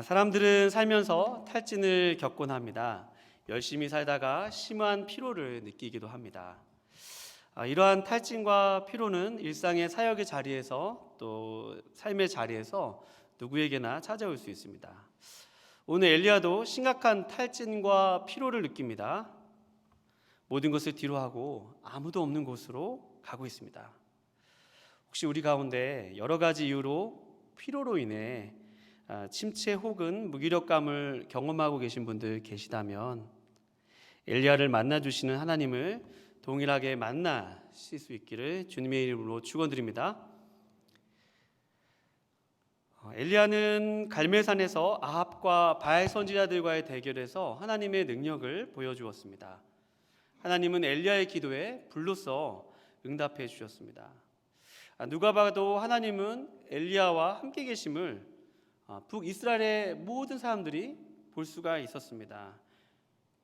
사람들은 살면서 탈진을 겪곤 합니다. 열심히 살다가 심한 피로를 느끼기도 합니다. 이러한 탈진과 피로는 일상의 사역의 자리에서 또 삶의 자리에서 누구에게나 찾아올 수 있습니다. 오늘 엘리야도 심각한 탈진과 피로를 느낍니다. 모든 것을 뒤로하고 아무도 없는 곳으로 가고 있습니다. 혹시 우리 가운데 여러 가지 이유로 피로로 인해 침체 혹은 무기력감을 경험하고 계신 분들 계시다면 엘리야를 만나주시는 하나님을 동일하게 만나실 수 있기를 주님의 이름으로 축원드립니다. 엘리야는 갈멜산에서 아합과 바알 선지자들과의 대결에서 하나님의 능력을 보여주었습니다. 하나님은 엘리야의 기도에 불로써 응답해 주셨습니다. 누가 봐도 하나님은 엘리야와 함께 계심을 북이스라엘의 모든 사람들이 볼 수가 있었습니다.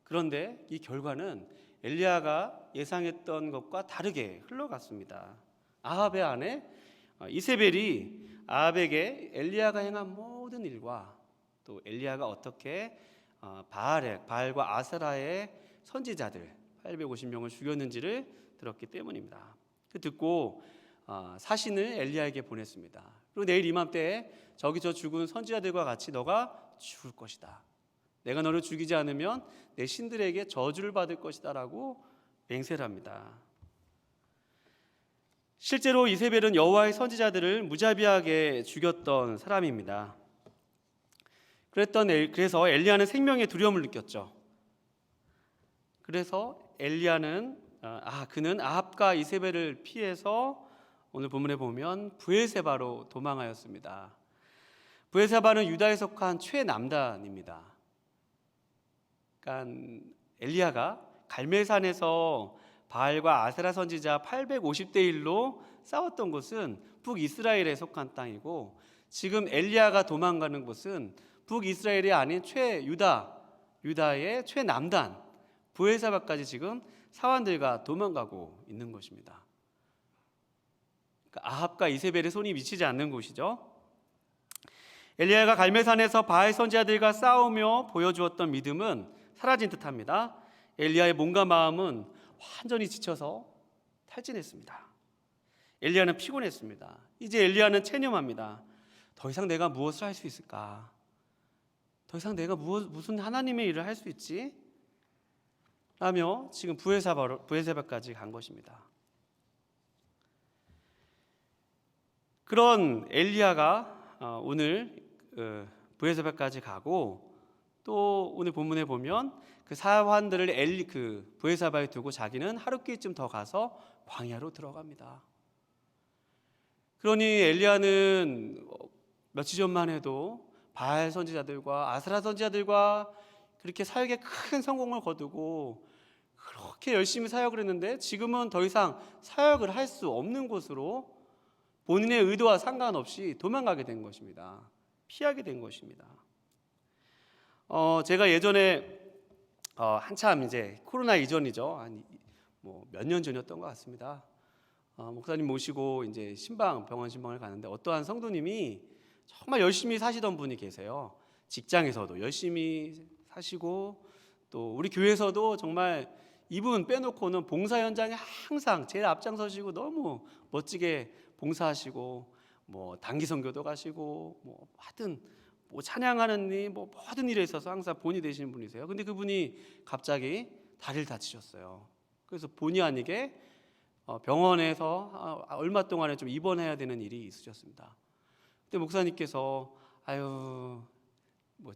그런데 이 결과는 엘리야가 예상했던 것과 다르게 흘러갔습니다. 아합의 아내 이세벨이 아합에게 엘리야가 행한 모든 일과 또 엘리야가 어떻게 바알과 아세라의 선지자들 850명을 죽였는지를 들었기 때문입니다. 그 듣고 사신을 엘리야에게 보냈습니다. 그리고 내일 이맘때에 저기 저 죽은 선지자들과 같이 너가 죽을 것이다. 내가 너를 죽이지 않으면 내 신들에게 저주를 받을 것이다 라고 맹세를 합니다. 실제로 이세벨은 여호와의 선지자들을 무자비하게 죽였던 사람입니다. 그래서 엘리야는 생명의 두려움을 느꼈죠. 그래서 엘리야는 그는 아합과 이세벨을 피해서 오늘 본문에 보면 브엘세바로 도망하였습니다. 브엘세바는 유다에 속한 최남단입니다. 그러니까 엘리야가 갈멜산에서 바알과 아세라 선지자 850대 1로 싸웠던 곳은 북이스라엘에 속한 땅이고, 지금 엘리야가 도망가는 곳은 북이스라엘이 아닌 유다의 최남단 브엘세바까지 지금 사환들과 도망가고 있는 것입니다. 그러니까 아합과 이세벨의 손이 미치지 않는 곳이죠. 엘리야가 갈멜산에서 바알 선지자들과 싸우며 보여주었던 믿음은 사라진 듯합니다. 엘리야의 몸과 마음은 완전히 지쳐서 탈진했습니다. 엘리야는 피곤했습니다. 이제 엘리야는 체념합니다. 더 이상 내가 무엇을 할 수 있을까? 더 이상 내가 무슨 하나님의 일을 할 수 있지? 라며 지금 브엘세바까지 간 것입니다. 그런 엘리야가 오늘 브엘세바까지 가고, 또 오늘 본문에 보면 그 사환들을 브엘세바에 두고 자기는 하룻길쯤 더 가서 광야로 들어갑니다. 그러니 엘리야는 며칠 전만 해도 바알 선지자들과 아세라 선지자들과 그렇게 사역에 큰 성공을 거두고 그렇게 열심히 사역을 했는데, 지금은 더 이상 사역을 할 수 없는 곳으로 본인의 의도와 상관없이 도망가게 된 것입니다. 피하게 된 것입니다. 제가 예전에 한참 이제 코로나 이전이죠. 한 몇 년 전이었던 것 같습니다. 목사님 모시고 이제 병원 신방을 가는데 어떠한 성도님이 정말 열심히 사시던 분이 계세요. 직장에서도 열심히 사시고, 또 우리 교회에서도 정말 이분 빼놓고는 봉사 현장에 항상 제일 앞장서시고 너무 멋지게 봉사하시고, 단기 선교도 가시고, 하여튼 찬양하는 일, 모든 일에 있어서 항상 본이 되시는 분이세요. 근데 그분이 갑자기 다리를 다치셨어요. 그래서 본의 아니게 병원에서 얼마 동안에 좀 입원해야 되는 일이 있으셨습니다. 그때 목사님께서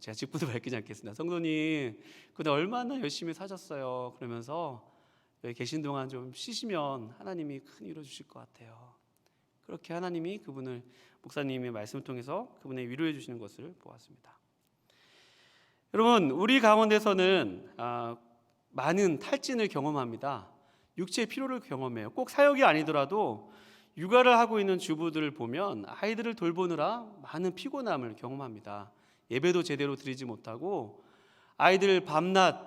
제가 직분도 밝히지 않겠습니다. 성도님, 그때 얼마나 열심히 사셨어요. 그러면서 여기 계신 동안 좀 쉬시면 하나님이 큰 위로 주실 것 같아요. 그렇게 하나님이 목사님의 말씀을 통해서 그분의 위로해 주시는 것을 보았습니다. 여러분, 우리 가운데서는 많은 탈진을 경험합니다. 육체의 피로를 경험해요. 꼭 사역이 아니더라도 육아를 하고 있는 주부들을 보면 아이들을 돌보느라 많은 피곤함을 경험합니다. 예배도 제대로 드리지 못하고, 아이들 밤낮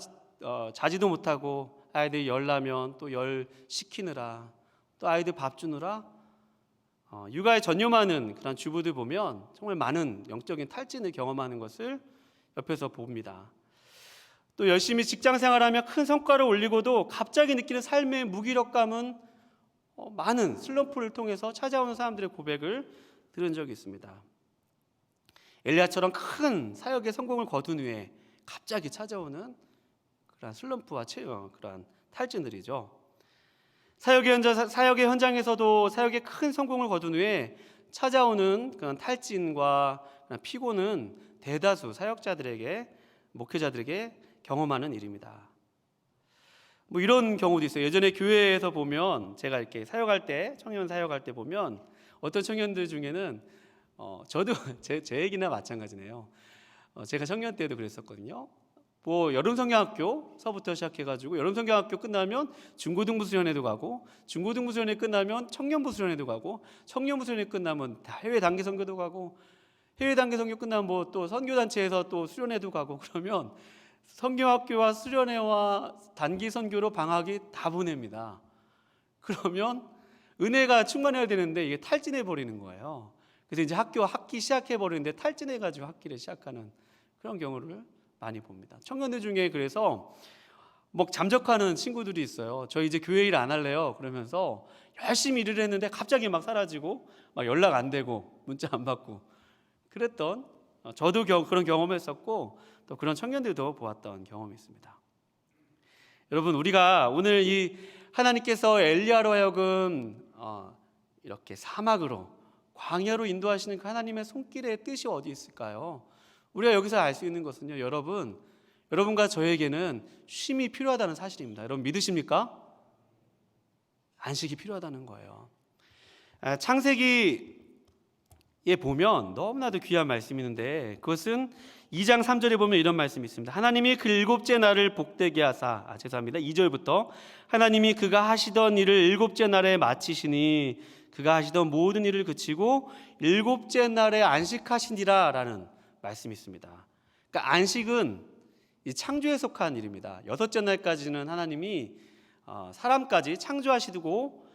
자지도 못하고 아이들 열나면 또 열 식히느라, 또 아이들 밥 주느라 육아에 전념하는 그런 주부들 보면 정말 많은 영적인 탈진을 경험하는 것을 옆에서 봅니다. 또 열심히 직장 생활하며 큰 성과를 올리고도 갑자기 느끼는 삶의 무기력감은 많은 슬럼프를 통해서 찾아오는 사람들의 고백을 들은 적이 있습니다. 엘리야처럼 큰 사역의 성공을 거둔 후에 갑자기 찾아오는 그런 슬럼프와 그런 탈진들이죠. 사역의 현장에서도 사역의 큰 성공을 거둔 후에 찾아오는 그런 탈진과 피곤은 대다수 사역자들에게, 목회자들에게 경험하는 일입니다. 뭐 이런 경우도 있어요. 예전에 교회에서 보면 제가 이렇게 사역할 때, 청년 사역할 때 보면 어떤 청년들 중에는 저도 제 얘기나 마찬가지네요. 제가 청년 때도 그랬었거든요. 뭐 여름성경학교서부터 시작해가지고 여름성경학교 끝나면 중고등부 수련회도 가고, 중고등부 수련회 끝나면 청년부 수련회도 가고, 청년부 수련회 끝나면 해외 단기 선교도 가고, 해외 단기 선교 끝나면 뭐 또 선교단체에서 또 수련회도 가고, 그러면 성경학교와 수련회와 단기 선교로 방학이 다 보냅니다. 그러면 은혜가 충만해야 되는데 이게 탈진해 버리는 거예요. 그래서 이제 학기 시작해 버리는데 탈진해 가지고 학기를 시작하는 그런 경우를 많이 봅니다. 청년들 중에 그래서 뭐 잠적하는 친구들이 있어요. 저 이제 교회 일 안 할래요. 그러면서 열심히 일을 했는데 갑자기 막 사라지고 막 연락 안 되고 문자 안 받고 그랬던, 저도 그런 경험했었고 또 그런 청년들도 보았던 경험이 있습니다. 여러분, 우리가 오늘 이 하나님께서 엘리야로 하여금 이렇게 사막으로, 광야로 인도하시는 그 하나님의 손길의 뜻이 어디 있을까요? 우리가 여기서 알 수 있는 것은요, 여러분과 저에게는 쉼이 필요하다는 사실입니다. 여러분 믿으십니까? 안식이 필요하다는 거예요. 창세기에 보면 너무나도 귀한 말씀이 있는데, 그것은 2장 3절에 보면 이런 말씀이 있습니다. 하나님이 그 일곱째 날을 복되게 하사, 2절부터 하나님이 그가 하시던 일을 일곱째 날에 마치시니 그가 하시던 모든 일을 그치고 일곱째 날에 안식하시니라 라는 말씀이 있습니다. 그러니까 안식은 이 창조에 속한 일입니다. 여섯째 날까지는 하나님이 사람까지 창조하시고,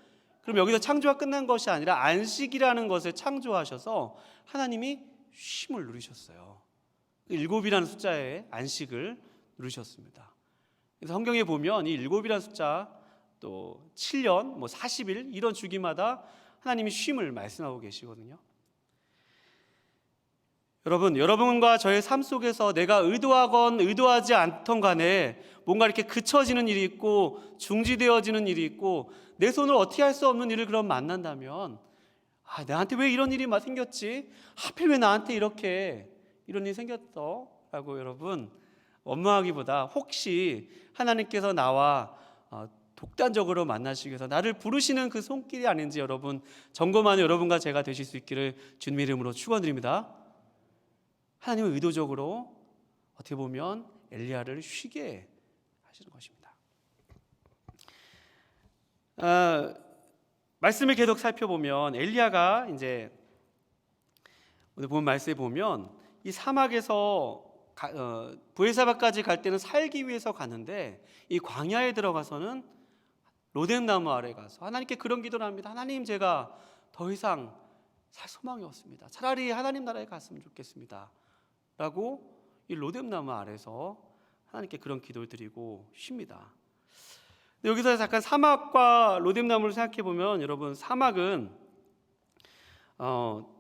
그럼 여기서 창조가 끝난 것이 아니라 안식이라는 것을 창조하셔서 하나님이 쉼을 누리셨어요. 일곱이라는 숫자에 안식을 누리셨습니다. 그래서 성경에 보면 이 일곱이라는 숫자, 또 7년, 40일 이런 주기마다 하나님이 쉼을 말씀하고 계시거든요. 여러분과 저의 삶 속에서 내가 의도하건 의도하지 않던 간에 뭔가 이렇게 그쳐지는 일이 있고 중지되어지는 일이 있고 내 손을 어떻게 할 수 없는 일을 그럼 만난다면, 나한테 왜 이런 일이 생겼지? 하필 왜 나한테 이런 일이 생겼어? 라고 여러분 원망하기보다, 혹시 하나님께서 나와 독단적으로 만나시기 위해서 나를 부르시는 그 손길이 아닌지 여러분 점검하는 여러분과 제가 되실 수 있기를 주님의 이름으로 축원드립니다. 하나님은 의도적으로 어떻게 보면 엘리야를 쉬게 하시는 것입니다. 말씀을 계속 살펴보면 엘리야가 이제 오늘 본 말씀에 보면 이 사막에서 브엘사바까지 갈 때는 살기 위해서 가는데, 이 광야에 들어가서는 로뎀나무 아래 가서 하나님께 그런 기도를 합니다. 하나님, 제가 더 이상 살 소망이 없습니다. 차라리 하나님 나라에 갔으면 좋겠습니다 라고 이 로뎀나무 아래서 하나님께 그런 기도를 드리고 쉽니다. 여기서 잠깐 사막과 로뎀나무를 생각해 보면, 여러분 사막은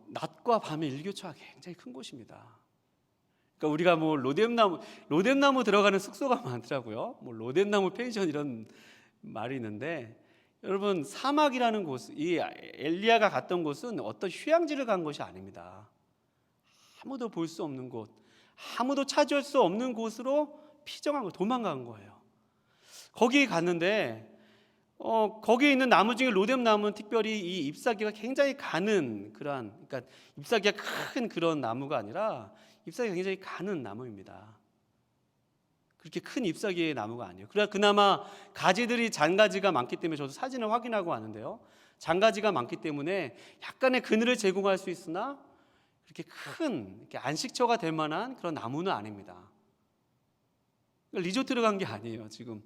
낮과 밤의 일교차가 굉장히 큰 곳입니다. 그러니까 우리가 뭐 로뎀나무 들어가는 숙소가 많더라고요. 뭐 로뎀나무 펜션 이런 말이 있는데, 여러분 사막이라는 곳, 이 엘리야가 갔던 곳은 어떤 휴양지를 간 것이 아닙니다. 아무도 볼 수 없는 곳, 아무도 차지할 수 없는 곳으로 피정한 거, 도망간 거예요. 거기 갔는데 거기에 있는 나무 중에 로뎀나무는 특별히 이 잎사귀가 굉장히 가는 그러니까 잎사귀가 큰 그런 나무가 아니라 잎사귀가 굉장히 가는 나무입니다. 그렇게 큰 잎사귀의 나무가 아니에요. 그나마 가지들이 잔가지가 많기 때문에, 저도 사진을 확인하고 왔는데요, 잔가지가 많기 때문에 약간의 그늘을 제공할 수 있으나 그렇게 큰 이렇게 안식처가 될 만한 그런 나무는 아닙니다. 리조트를 간 게 아니에요. 지금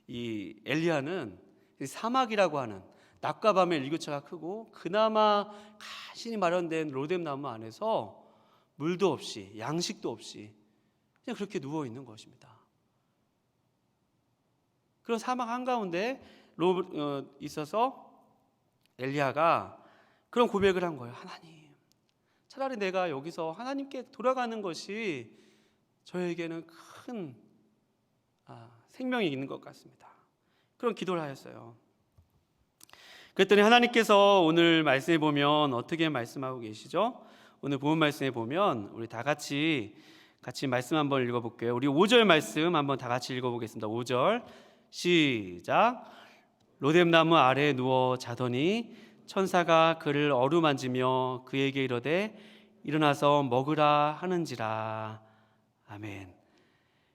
이 엘리야는 사막이라고 하는 낮과 밤의 일교차가 크고 그나마 간신히 마련된 로뎀 나무 안에서 물도 없이 양식도 없이 그냥 그렇게 누워 있는 것입니다. 그런 사막 한가운데 있어서 엘리야가 그런 고백을 한 거예요. 하나님, 차라리 내가 여기서 하나님께 돌아가는 것이 저에게는 큰 생명이 있는 것 같습니다. 그런 기도를 하였어요. 그랬더니 하나님께서 오늘 말씀에 보면 어떻게 말씀하고 계시죠? 오늘 본 말씀에 보면 우리 다 같이 말씀 한번 읽어볼게요. 우리 5절 말씀 한번 다 같이 읽어보겠습니다. 5절 시작. 로뎀나무 아래에 누워 자더니 천사가 그를 어루만지며 그에게 이르되 일어나서 먹으라 하는지라. 아멘.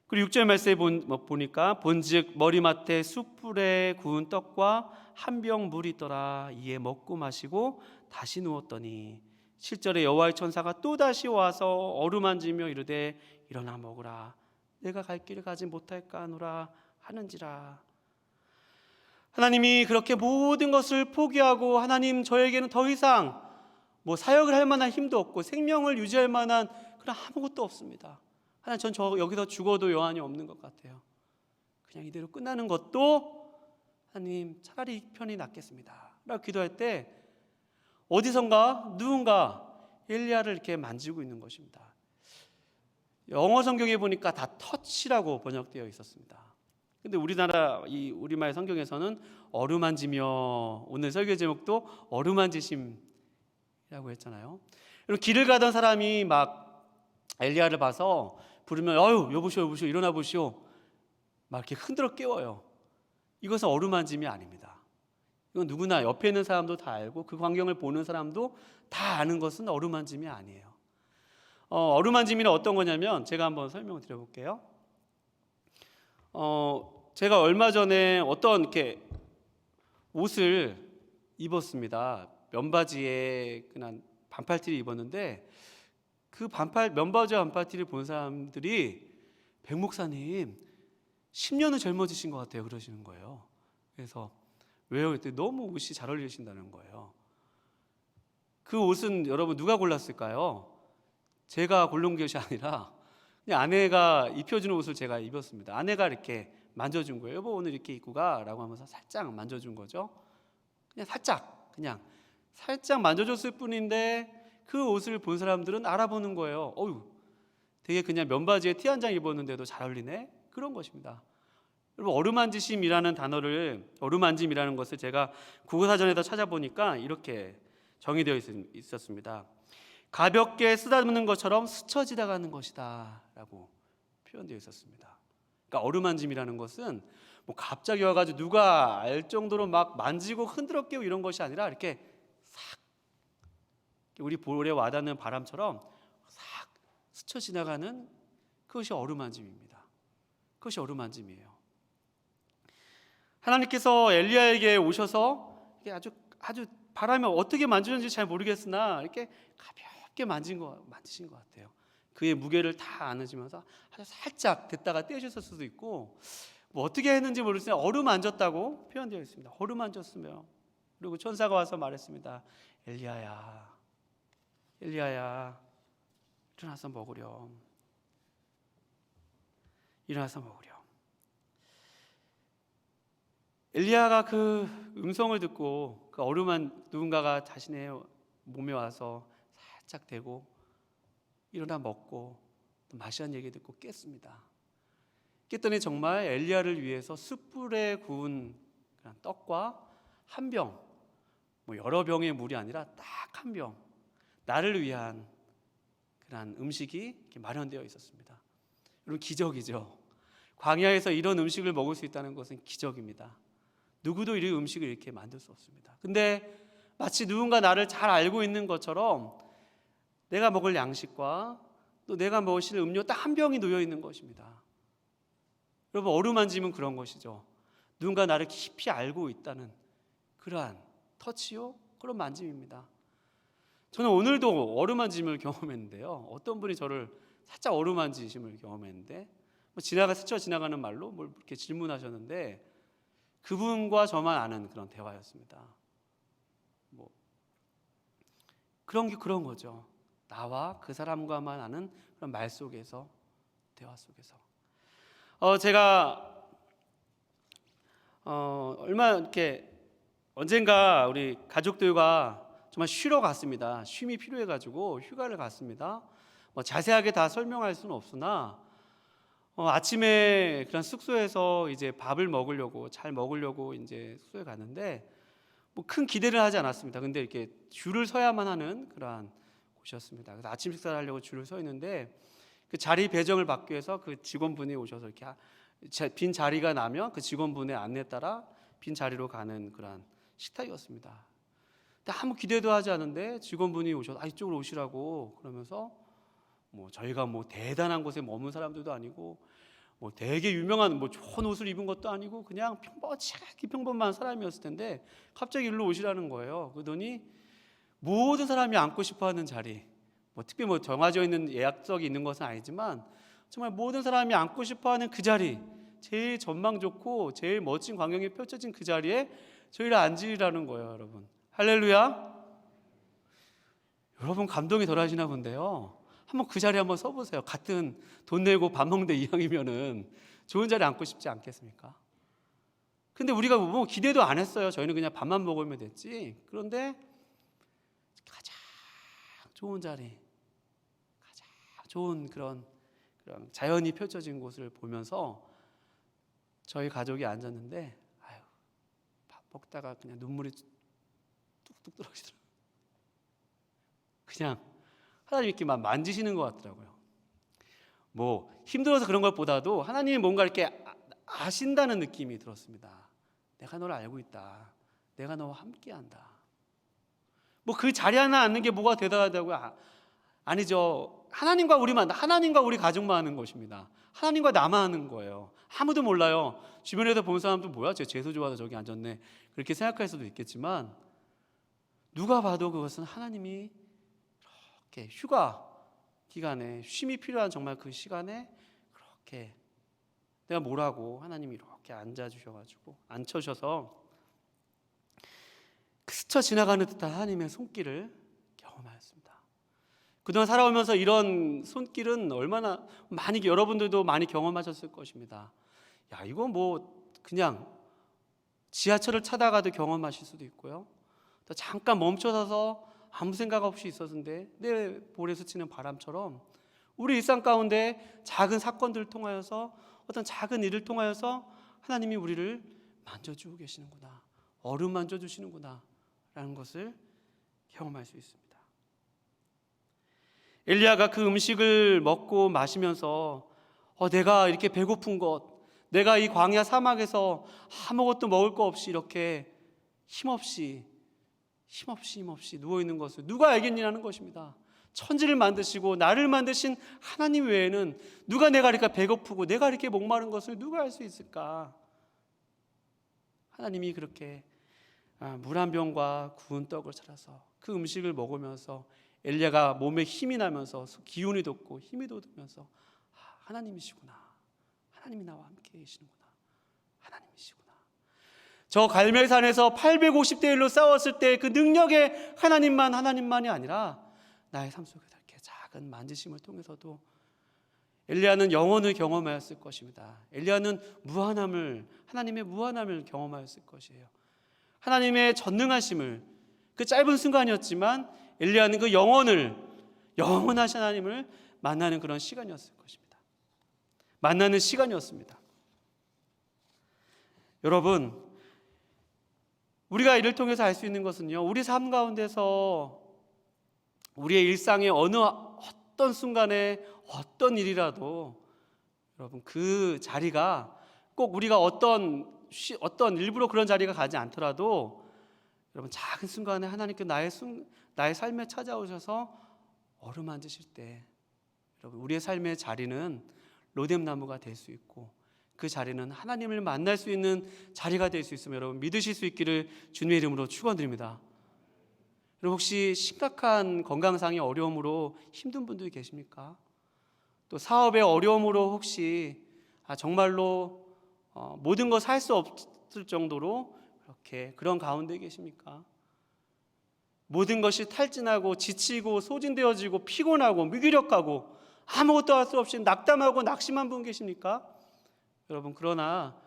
그리고 6절 말씀에 보니까 본즉 머리맡에 숯불에 구운 떡과 한 병 물이 있더라. 이에 먹고 마시고 다시 누웠더니 7절에 여호와의 천사가 또다시 와서 어루만지며 이르되 일어나 먹으라. 내가 갈 길을 가지 못할까 하노라 하는지라. 하나님이 그렇게 모든 것을 포기하고 하나님 저에게는 더 이상 사역을 할 만한 힘도 없고 생명을 유지할 만한 그런 아무것도 없습니다. 하나님 전 여기서 죽어도 여한이 없는 것 같아요. 그냥 이대로 끝나는 것도 하나님 차라리 이 편이 낫겠습니다 라고 기도할 때 어디선가 누군가 엘리야를 이렇게 만지고 있는 것입니다. 영어 성경에 보니까 다 터치라고 번역되어 있었습니다. 근데 우리말 성경에서는 어루만지며, 오늘 설교 제목도 어루만지심이라고 했잖아요. 그리고 길을 가던 사람이 막 엘리야를 봐서 부르면 여보시오 일어나 보시오 막 이렇게 흔들어 깨워요. 이것은 어루만짐이 아닙니다. 이건 누구나 옆에 있는 사람도 다 알고 그 광경을 보는 사람도 다 아는 것은 어루만짐이 아니에요. 어루만짐이는 어떤 거냐면 제가 한번 설명을 드려볼게요. 제가 얼마 전에 어떤 이렇게 옷을 입었습니다. 면바지에 그냥 반팔티를 입었는데 그 면바지와 반팔티를 본 사람들이 백 목사님 10년은 젊어지신 것 같아요 그러시는 거예요. 그래서 왜요? 그랬더니 너무 옷이 잘 어울리신다는 거예요. 그 옷은 여러분 누가 골랐을까요? 제가 고른 것이 아니라 그냥 아내가 입혀주는 옷을 제가 입었습니다. 아내가 이렇게 만져준 거예요. 여보 오늘 이렇게 입고 가 라고 하면서 살짝 만져준 거죠. 그냥 살짝 만져줬을 뿐인데 그 옷을 본 사람들은 알아보는 거예요. 되게 그냥 면바지에 티 한 장 입었는데도 잘 어울리네? 그런 것입니다. 여러분 어루만짐이라는 것을 제가 국어사전에다 찾아보니까 이렇게 정의되어 있었습니다. 가볍게 쓰다듬는 것처럼 스쳐 지나가는 것이다 라고 표현되어 있었습니다. 그러니까 어루만짐이라는 것은 갑자기 와가지고 누가 알 정도로 막 만지고 흔들어 깨고 이런 것이 아니라 이렇게 싹 우리 볼에 와닿는 바람처럼 싹 스쳐 지나가는 그것이 어루만짐입니다. 그것이 어루만짐이에요. 하나님께서 엘리야에게 오셔서 아주 바람이 어떻게 만지는지 잘 모르겠으나 이렇게 가볍게 만지신 것 같아요. 그의 무게를 다 안으시면서 아주 살짝 됐다가 떼주셨을 수도 있고 어떻게 했는지 모르겠으나 어루만졌다고 표현되어 있습니다. 어루만졌으며 그리고 천사가 와서 말했습니다. 엘리야야 일어나서 먹으렴. 엘리야가 그 음성을 듣고 그 누군가가 자신의 몸에 와서 살짝 대고 일어나 먹고 또 마시는 얘기 듣고 깼습니다. 깼더니 정말 엘리야를 위해서 숯불에 구운 떡과 한 병, 여러 병의 물이 아니라 딱 한 병, 나를 위한 그런 음식이 이렇게 마련되어 있었습니다. 여러분 기적이죠. 광야에서 이런 음식을 먹을 수 있다는 것은 기적입니다. 누구도 이 음식을 이렇게 만들 수 없습니다. 근데 마치 누군가 나를 잘 알고 있는 것처럼 내가 먹을 양식과 또 내가 마실 음료 딱 한 병이 놓여 있는 것입니다. 여러분 어루만짐은 그런 것이죠. 누군가 나를 깊이 알고 있다는 그러한 터치요, 그런 만짐입니다. 저는 오늘도 어루만짐을 경험했는데요. 어떤 분이 저를 살짝 어루만지심을 경험했는데 스쳐 지나가는 말로 뭘 이렇게 질문하셨는데 그분과 저만 아는 그런 대화였습니다. 뭐 그런 거죠. 나와 그 사람과만 아는 그런 말 속에서, 대화 속에서. 제가 얼마 이렇게 언젠가 우리 가족들과 정말 쉬러 갔습니다. 쉼이 필요해가지고 휴가를 갔습니다. 뭐 자세하게 다 설명할 수는 없으나 아침에 그런 숙소에서 이제 밥을 먹으려고, 잘 먹으려고 이제 숙소에 갔는데 뭐 큰 기대를 하지 않았습니다. 근데 이렇게 줄을 서야만 하는 그러한 곳이었습니다. 그래서 아침 식사를 하려고 줄을 서 있는데 그 자리 배정을 받기 위해서 그 직원분이 오셔서 이렇게 빈 자리가 나면 그 직원분의 안내에 따라 빈 자리로 가는 그러한 식탁이었습니다. 근데 아무 기대도 하지 않은데 직원분이 오셔서 이쪽으로 오시라고 그러면서 뭐 저희가 뭐 대단한 곳에 머문 사람들도 아니고 뭐 되게 유명한 뭐 좋은 옷을 입은 것도 아니고 그냥 평범한 사람이었을 텐데 갑자기 일로 오시라는 거예요. 그러더니 모든 사람이 앉고 싶어하는 자리, 뭐 특별히 뭐 정해져 있는 예약석이 있는 것은 아니지만 정말 모든 사람이 앉고 싶어하는 그 자리, 제일 전망 좋고 제일 멋진 광경이 펼쳐진 그 자리에 저희를 앉으라는 거예요, 여러분. 할렐루야. 여러분 감동이 덜하시나 본데요. 한번 그 자리에 한번 서보세요. 같은 돈 내고 밥 먹는데 이왕이면은 좋은 자리에 앉고 싶지 않겠습니까? 근데 우리가 뭐 기대도 안 했어요. 저희는 그냥 밥만 먹으면 됐지. 그런데 가장 좋은 자리, 가장 좋은 그런 자연이 펼쳐진 곳을 보면서 저희 가족이 앉았는데 밥 먹다가 그냥 눈물이 뚝뚝 떨어지더라고요. 그냥 하나님 이렇게 만지시는 것 같더라고요. 뭐 힘들어서 그런 것보다도 하나님이 뭔가 이렇게 아신다는 느낌이 들었습니다. 내가 너를 알고 있다. 내가 너와 함께한다. 뭐 그 자리 하나 앉는 게 뭐가 대단하다고요? 아니죠. 하나님과 우리 가족만 하는 것입니다. 하나님과 나만 하는 거예요. 아무도 몰라요. 주변에서 본 사람도 뭐야? 쟤 재수 좋아서 저기 앉았네. 그렇게 생각할 수도 있겠지만 누가 봐도 그것은 하나님이 이렇게 휴가 기간에 쉼이 필요한 정말 그 시간에 그렇게 내가 뭐라고 하나님이 이렇게 앉혀주셔서 스쳐 지나가는 듯한 하나님의 손길을 경험하였습니다. 그동안 살아오면서 이런 손길은 얼마나 많이 여러분들도 많이 경험하셨을 것입니다. 이거 뭐 그냥 지하철을 타다가도 경험하실 수도 있고요. 또 잠깐 멈춰서서 아무 생각 없이 있었는데 내 볼에 스치는 바람처럼 우리 일상 가운데 작은 사건들을 통하여서 어떤 작은 일을 통하여서 하나님이 우리를 만져주고 계시는구나, 어루만져 주시는구나 라는 것을 경험할 수 있습니다. 엘리야가 그 음식을 먹고 마시면서 내가 이렇게 배고픈 것, 내가 이 광야 사막에서 아무것도 먹을 거 없이 이렇게 힘없이 누워있는 것을 누가 알겠냐는 것입니다. 천지를 만드시고 나를 만드신 하나님 외에는 누가 내가 이렇게 배고프고 내가 이렇게 목마른 것을 누가 알 수 있을까? 하나님이 그렇게 물 한 병과 구운 떡을 차려서 그 음식을 먹으면서 엘리야가 몸에 힘이 나면서 기운이 돋고 힘이 돋으면서 하나님이시구나, 하나님이 나와 함께 계시는구나, 하나님이시구나. 저 갈멜산에서 850대 1로 싸웠을 때 그 능력의 하나님만이 아니라 나의 삶 속에 이렇게 작은 만지심을 통해서도 엘리야는 영원을 경험하였을 것입니다. 엘리야는 하나님의 무한함을 경험하였을 것이에요. 하나님의 전능하심을, 그 짧은 순간이었지만 엘리야는 그 영원하신 하나님을 만나는 그런 시간이었을 것입니다. 만나는 시간이었습니다. 여러분, 우리가 이를 통해서 알 수 있는 것은요, 우리 삶 가운데서 우리의 일상의 어떤 순간에 어떤 일이라도 여러분 그 자리가 꼭 우리가 어떤 일부러 그런 자리가 가지 않더라도 여러분 작은 순간에 하나님께 나의 삶에 찾아오셔서 어루만지실 때 여러분 우리의 삶의 자리는 로뎀나무가 될 수 있고 그 자리는 하나님을 만날 수 있는 자리가 될 수 있음을 여러분 믿으실 수 있기를 주님의 이름으로 축원드립니다. 여러분 혹시 심각한 건강상의 어려움으로 힘든 분들이 계십니까? 또 사업의 어려움으로 혹시 정말로 모든 것 살 수 싶을 정도로 그런 가운데 계십니까? 모든 것이 탈진하고 지치고 소진되어지고 피곤하고 무기력하고 아무것도 할 수 없이 낙담하고 낙심한 분 계십니까? 여러분, 그러나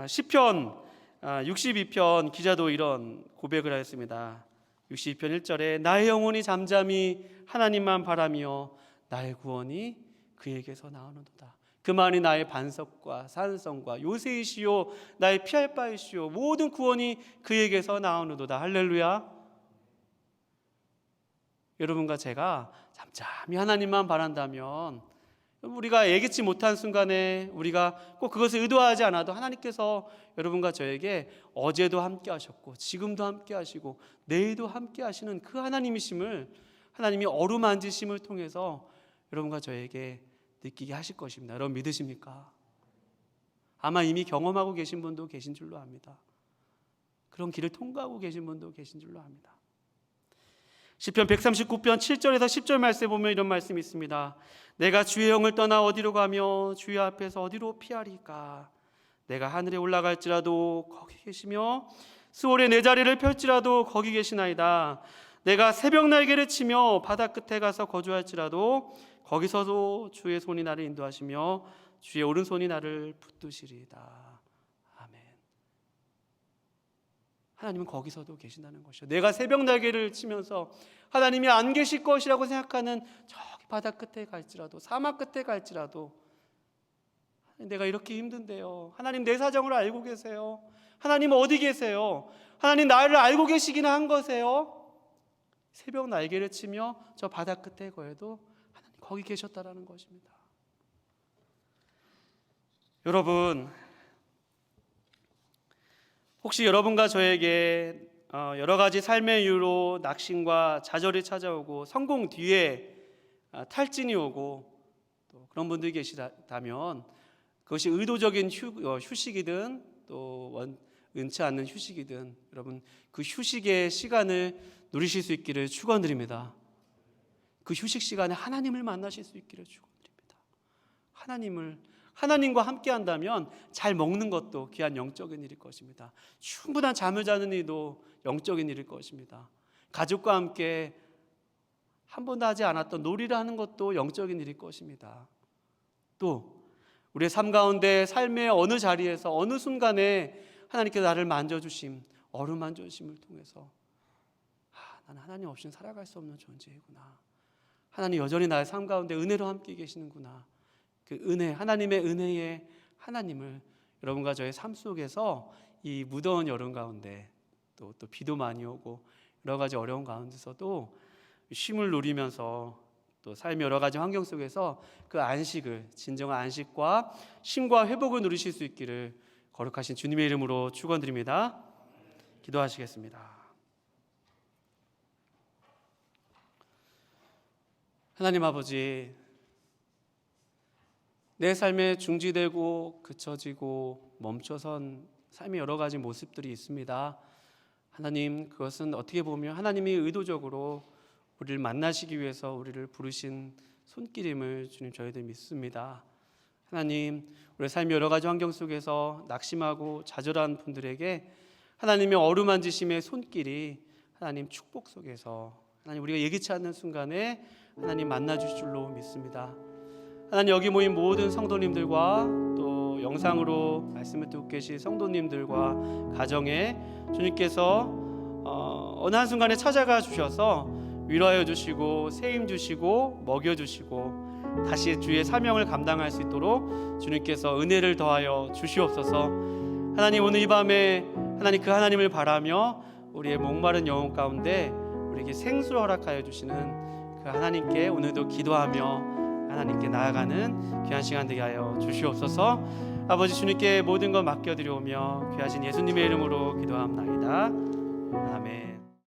시편 62편 기자도 이런 고백을 하였습니다. 62편 1절에 나의 영혼이 잠잠히 하나님만 바라며 나의 구원이 그에게서 나오는도다. 그만이 나의 반석과 산성과 요새이시요 나의 피할 바이시요 모든 구원이 그에게서 나오는도다. 할렐루야. 여러분과 제가 잠잠히 하나님만 바란다면, 우리가 예기치 못한 순간에 우리가 꼭 그것을 의도하지 않아도 하나님께서 여러분과 저에게 어제도 함께 하셨고 지금도 함께 하시고 내일도 함께 하시는 그 하나님이심을, 하나님이 어루만지심을 통해서 여러분과 저에게 느끼게 하실 것입니다. 여러분 믿으십니까? 아마 이미 경험하고 계신 분도 계신 줄로 압니다. 그런 길을 통과하고 계신 분도 계신 줄로 압니다. 시편 139편 7절에서 10절 말씀에 보면 이런 말씀이 있습니다. 내가 주의 영을 떠나 어디로 가며 주의 앞에서 어디로 피하리까? 내가 하늘에 올라갈지라도 거기 계시며 수월에 내 자리를 펼지라도 거기 계시나이다. 내가 새벽 날개를 치며 바다 끝에 가서 거주할지라도 거기서도 주의 손이 나를 인도하시며 주의 오른손이 나를 붙드시리이다. 아멘. 하나님은 거기서도 계신다는 것이죠. 내가 새벽 날개를 치면서 하나님이 안 계실 것이라고 생각하는 저기 바다 끝에 갈지라도 사막 끝에 갈지라도, 내가 이렇게 힘든데요, 하나님 내 사정을 알고 계세요. 하나님 어디 계세요? 하나님 나를 알고 계시기는 한 거세요. 새벽 날개를 치며 저 바다 끝에 거해도 하나님 거기 계셨다라는 것입니다. 여러분, 혹시 여러분과 저에게 여러 가지 삶의 이유로 낙심과 좌절이 찾아오고 성공 뒤에 탈진이 오고 또 그런 분들이 계시다면, 그것이 의도적인 휴식이든 또 은치 않는 휴식이든 여러분 그 휴식의 시간을 누리실 수 있기를 축원드립니다. 그 휴식 시간에 하나님을 만나실 수 있기를 축원드립니다. 하나님과 함께 한다면 잘 먹는 것도 귀한 영적인 일일 것입니다. 충분한 잠을 자는 일도 영적인 일일 것입니다. 가족과 함께 한 번도 하지 않았던 놀이를 하는 것도 영적인 일일 것입니다. 또 우리의 삶 가운데 삶의 어느 자리에서 어느 순간에 하나님께서 나를 만져주심, 어루만져주심을 통해서 나는 하나님 없이는 살아갈 수 없는 존재이구나, 하나님 여전히 나의 삶 가운데 은혜로 함께 계시는구나, 그 은혜, 하나님의 은혜의 하나님을 여러분과 저의 삶 속에서 이 무더운 여름 가운데 또 비도 많이 오고 여러 가지 어려운 가운데서도 쉼을 누리면서 또 삶의 여러 가지 환경 속에서 그 안식을, 진정한 안식과 쉼과 회복을 누리실 수 있기를 거룩하신 주님의 이름으로 축원드립니다. 기도하시겠습니다. 하나님 아버지, 내 삶에 중지되고 그쳐지고 멈춰선 삶의 여러 가지 모습들이 있습니다. 하나님, 그것은 어떻게 보면 하나님이 의도적으로 우리를 만나시기 위해서 우리를 부르신 손길임을 주님 저희들 믿습니다. 하나님, 우리 삶의 여러 가지 환경 속에서 낙심하고 좌절한 분들에게 하나님의 어루만지심의 손길이 하나님 축복 속에서 하나님 우리가 예기치 않는 순간에 하나님 만나주실 줄로 믿습니다. 하나님, 여기 모인 모든 성도님들과 또 영상으로 말씀을 듣고 계신 성도님들과 가정에 주님께서 어느 한순간에 찾아가 주셔서 위로하여 주시고 세임 주시고 먹여 주시고 다시 주의 사명을 감당할 수 있도록 주님께서 은혜를 더하여 주시옵소서. 하나님, 오늘 이 밤에 하나님 그 하나님을 바라며 우리의 목마른 영혼 가운데 우리에게 생수를 허락하여 주시는 그 하나님께 오늘도 기도하며 하나님께 나아가는 귀한 시간 되게 하여 주시옵소서. 아버지, 주님께 모든 것 맡겨드리오며 귀하신 예수님의 이름으로 기도합나이다. 아멘.